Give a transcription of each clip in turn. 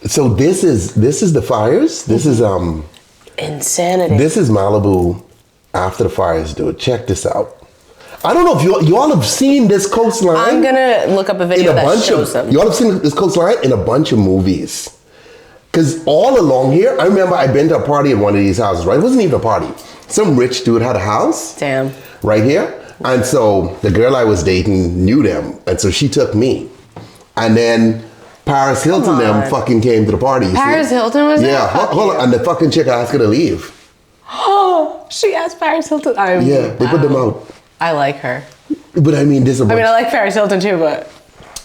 So this is the fires. This is insanity. This is Malibu after the fires, dude. Check this out. I don't know if you all have seen this coastline. I'm gonna look up a video that shows them. You all have seen this coastline in a bunch of movies. Because all along here, I remember I'd been to a party at one of these houses, right? It wasn't even a party. Some rich dude had a house. Damn. Right here. And so the girl I was dating knew them. And so she took me. And then Paris Hilton them fucking came to the party. Paris Hilton was there? Yeah. Hold on. And the fucking chick asked her to leave. Oh, she asked Paris Hilton. They put them out. I like her. But I mean, I like Paris Hilton too, but...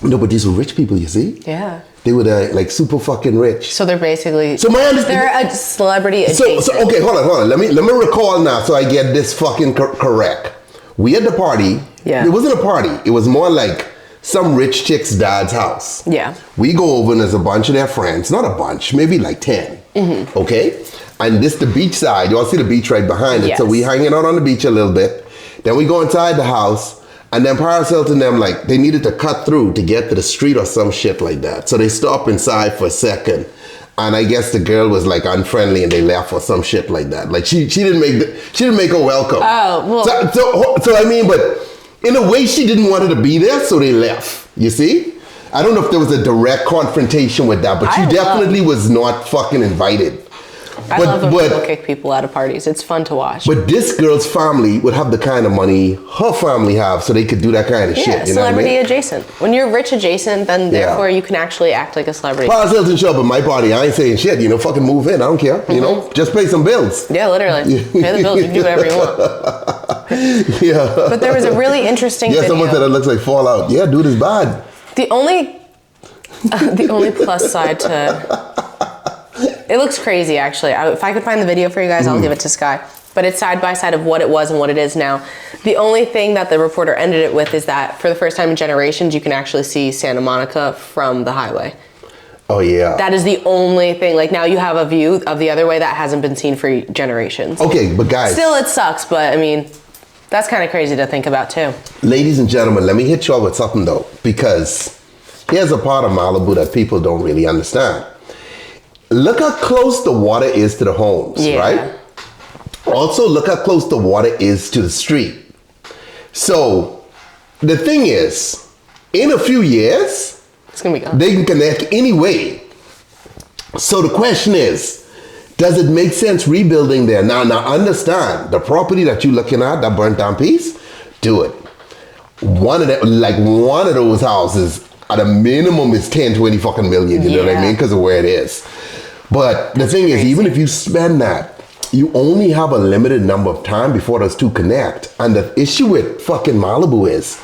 No, but these were rich people, you see? Yeah. They were like super fucking rich. So they're basically... So my understanding... They're a celebrity adjacent. So okay, hold on. Let me recall now so I get this fucking correct. We had the party. Yeah. It wasn't a party. It was more like some rich chick's dad's house. Yeah. We go over and there's a bunch of their friends. Not a bunch, maybe like 10. Mm-hmm. Okay? And this the beach side. You all see the beach right behind it. Yes. So we hanging out on the beach a little bit. Then we go inside the house. And then Paris Hilton them, like, they needed to cut through to get to the street or some shit like that. So they stopped inside for a second. And I guess the girl was like unfriendly and they left or some shit like that. Like she didn't make her welcome. Oh, well. So I mean, but in a way she didn't want her to be there, so they left. You see? I don't know if there was a direct confrontation with that, but she definitely was not fucking invited. I love when people kick people out of parties. It's fun to watch. But this girl's family would have the kind of money her family have, so they could do that kind of shit. You know what I celebrity mean? adjacent. When you're rich adjacent, then therefore you can actually act like a celebrity. Paris Hilton show up at my party. I ain't saying shit. You know, fucking move in. I don't care. You know, just pay some bills. Yeah, literally. Pay the bills. You can do whatever you want. Yeah. But there was a really interesting video. Someone said it looks like Fallout. Yeah, dude, it's bad. The only plus side to... It looks crazy, actually. If I could find the video for you guys, I'll give it to Sky. But it's side by side of what it was and what it is now. The only thing that the reporter ended it with is that for the first time in generations, you can actually see Santa Monica from the highway. Oh, yeah. That is the only thing. Like, now you have a view of the other way that hasn't been seen for generations. Okay, but guys. Still, it sucks, but I mean, that's kind of crazy to think about, too. Ladies and gentlemen, let me hit you up with something, though. Because here's a part of Malibu that people don't really understand. Look how close the water is to the homes, right? Also, look how close the water is to the street. So, the thing is, in a few years, it's gonna be gone. They can connect anyway. So the question is, does it make sense rebuilding there? Now understand, the property that you're looking at, that burnt down piece, do it. One of those houses, at a minimum, is 10, 20 fucking million, you know what I mean? Because of where it is. But the thing is, even if you spend that, you only have a limited number of time before those two connect. And the issue with fucking Malibu is,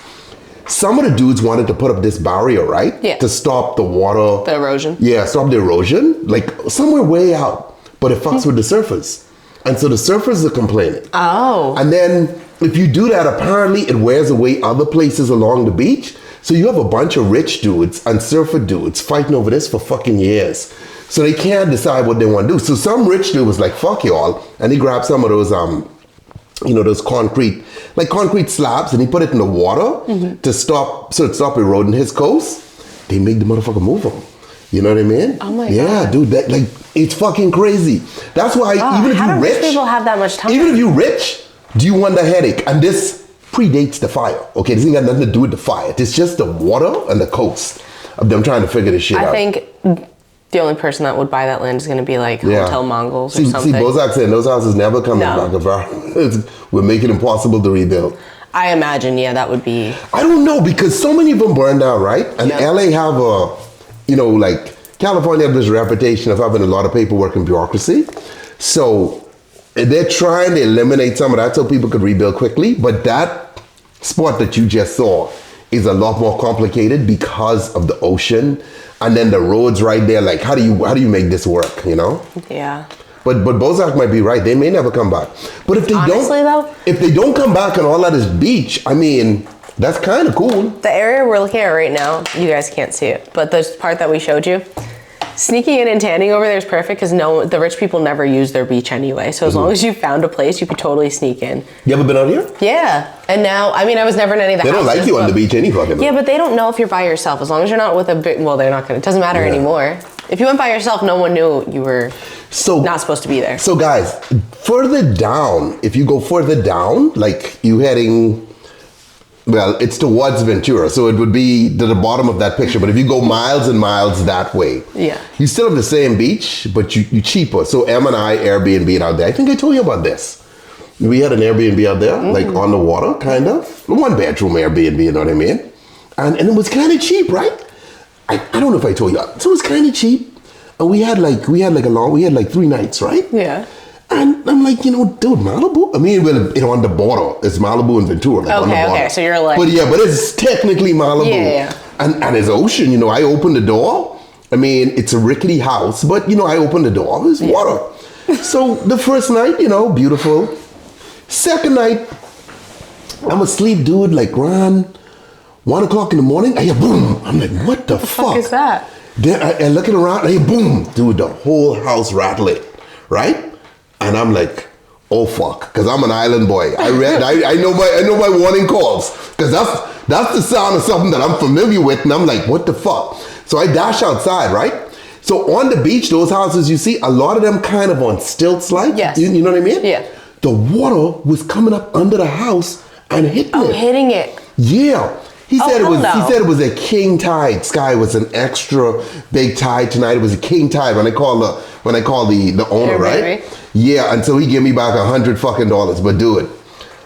some of the dudes wanted to put up this barrier, right? Yeah. To stop the water. The erosion. Yeah, stop the erosion. Like, somewhere way out. But it fucks with the surfers. And so the surfers are complaining. Oh. And then, if you do that, apparently it wears away other places along the beach. So you have a bunch of rich dudes and surfer dudes fighting over this for fucking years. So they can't decide what they want to do. So some rich dude was like, fuck y'all. And he grabbed some of those, those concrete slabs, and he put it in the water to stop eroding his coast. They made the motherfucker move them. You know what I mean? Oh my God. Yeah, dude, it's fucking crazy. That's why even if you're rich, people have that much time? Even if you're rich, do you want the headache? And this predates the fire. Okay, this ain't got nothing to do with the fire. It's just the water and the coast of them trying to figure this shit out. I think the only person that would buy that land is going to be like Hotel Mongols or something. See, Bozak saying those houses never come in Rockefeller. We're making it impossible to rebuild. I imagine, that would be... I don't know, because so many of them burned down, right? And LA have California has this reputation of having a lot of paperwork and bureaucracy. So they're trying to eliminate some of that so people could rebuild quickly. But that spot that you just saw is a lot more complicated because of the ocean. And then the roads right there, like how do you make this work, you know? Yeah. But Bozak might be right. They may never come back. But if they don't come back and all that is beach, I mean, that's kind of cool. The area we're looking at right now, you guys can't see it, but the part that we showed you, sneaking in and tanning over there is perfect because the rich people never use their beach anyway. So as long as you found a place, you could totally sneak in. You ever been out here? Yeah. And now, I mean, I was never in any of the houses. They don't like you on the beach any fucking way. Yeah, but they don't know if you're by yourself. As long as you're not with a big, well, they're not going to, it doesn't matter anymore. If you went by yourself, no one knew you were not supposed to be there. So guys, further down, if you go further down, like you heading, well, it's towards Ventura, so it would be to the bottom of that picture. But if you go miles and miles that way, yeah, you still have the same beach, but you cheaper. So Em and I Airbnb out there. I think I told you about this. We had an Airbnb out there, like on the water, kind of. 1 bedroom Airbnb, you know what I mean? And it was kind of cheap, right? I don't know if I told you. So it was kind of cheap. And we had like 3 nights, right? Yeah. And I'm like, dude, Malibu? I mean, well, on the border. It's Malibu and Ventura. Like on the border. Okay. So you're like... But it's technically Malibu. Yeah. And it's ocean, I opened the door. I mean, it's a rickety house, but, I opened the door. There's water. So the first night, beautiful. Second night, I'm asleep, dude, like around 1 o'clock in the morning. I hear boom. I'm like, what the fuck is that? Then I looking around, I hear boom. Dude, the whole house rattling, right? And I'm like, oh fuck, because I'm an island boy. I know my warning calls, because that's the sound of something that I'm familiar with, and I'm like, what the fuck? So I dash outside, right? So on the beach, those houses you see, a lot of them kind of on stilts, like, yes. You know what I mean? Yeah. The water was coming up under the house and hitting it. Oh, hitting it. Yeah. He said it was a king tide. Sky was an extra big tide tonight. It was a king tide when I called the owner, right? Yeah, until he gave me back $100 fucking. But dude,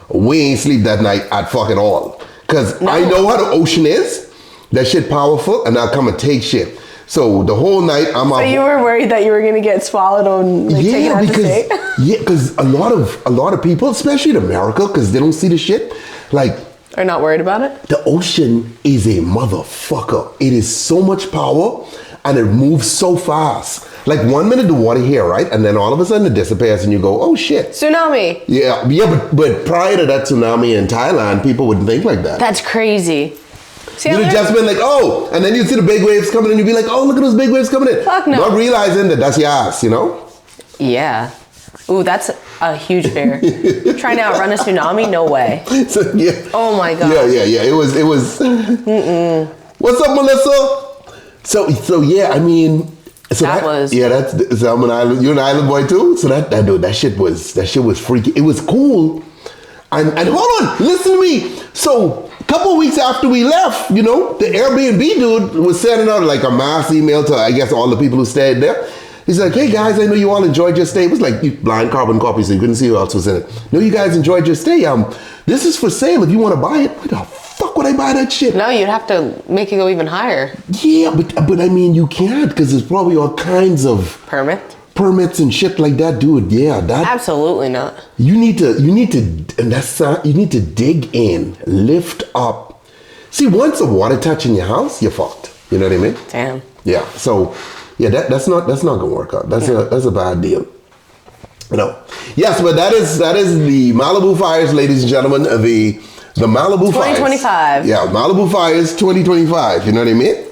we ain't sleep that night at fucking all. Cause I know how the ocean is. That shit powerful, and I'll come and take shit. So the whole night I'm out. So you were worried that you were gonna get swallowed on taken out to sea? Because a lot of people, especially in America, because they don't see the shit, like, are not worried about it? The ocean is a motherfucker. It is so much power, and it moves so fast. Like 1 minute the water here, right? And then all of a sudden it disappears and you go, oh shit. Tsunami. Yeah, but prior to that tsunami in Thailand, people wouldn't think like that. That's crazy. See, You'd have just been like, oh, and then you'd see the big waves coming and you'd be like, oh, look at those big waves coming in. Fuck no. Not realizing that that's your ass, Yeah. Ooh, that's a huge fear. Trying to outrun a tsunami? No way. So, yeah. Oh my god. Yeah. It was. What's up, Melissa? So yeah, I mean, so I'm an island. You're an island boy too. So that shit was freaky. It was cool. And hold on, listen to me. So a couple of weeks after we left, the Airbnb dude was sending out like a mass email to, I guess, all the people who stayed there. He's like, hey guys, I know you all enjoyed your stay. It was like blind carbon copy, so you couldn't see who else was in it. No, you guys enjoyed your stay. This is for sale if you want to buy it. Why the fuck would I buy that shit? No, you'd have to make it go even higher. Yeah, but I mean, you can't, because there's probably all kinds of permits and shit like that, dude. Yeah, that absolutely not. You need to dig in, lift up. See, once the water touching your house, you're fucked. You know what I mean? Damn. Yeah. So, yeah, that's not gonna work out. That's a bad deal. Yes, but that is the Malibu fires, ladies and gentlemen. The Malibu 2025. fires. Yeah, Malibu fires 2025. You know what I mean?